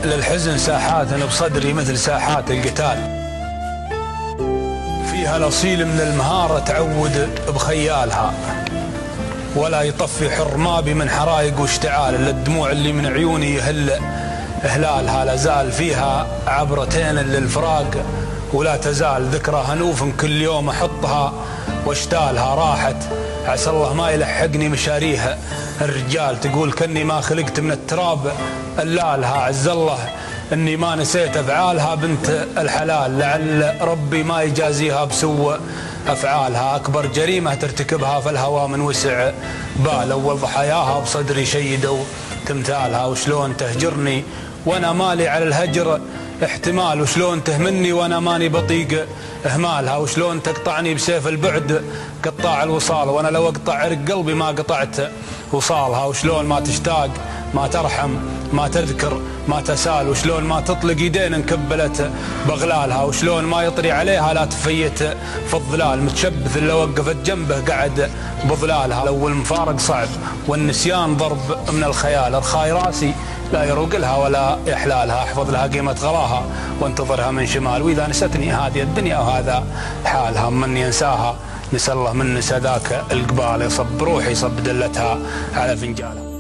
للحزن ساحات بصدري مثل ساحات القتال، فيها الأصيل من المهارة تعود بخيالها، ولا يطفي حرمابي من حرايق واشتعال، إلا الدموع اللي من عيوني يهل إهلالها. لازال فيها عبرتين للفراق، ولا تزال ذكرى هنوف كل يوم أحطها واشتالها. راحت عسى الله ما يلحقني مشاريها الرجال، تقول كني ما خلقت من التراب ألالها. عز الله اني ما نسيت افعالها بنت الحلال، لعل ربي ما يجازيها بسوء افعالها. اكبر جريمه ترتكبها فالهوى من وسع بال، اول ضحاياها بصدري شيدوا تمثالها. وشلون تهجرني وانا مالي على الهجر احتمال، وشلون تهمني وانا ماني بطيق اهمالها. وشلون تقطعني بسيف البعد قطاع الوصال، وانا لو اقطع عرق قلبي ما قطعت وصالها. وشلون ما تشتاق ما ترحم ما تذكر ما تسال، وشلون ما تطلق يدين انكبلت بغلالها. وشلون ما يطري عليها لا تفيت في الظلال، متشبث اللي وقفت جنبه قعد بظلالها. لو المفارق صعب والنسيان ضرب من الخيال، ارخاي راسي لا يروق لها ولا يحلالها. احفظ لها قيمة غلاها وانتظرها من شمال، واذا نستني هذه الدنيا وهذا حالها، من ينساها نسى الله من نسى ذاك القبال، يصب روحي صب دلتها على فنجالها.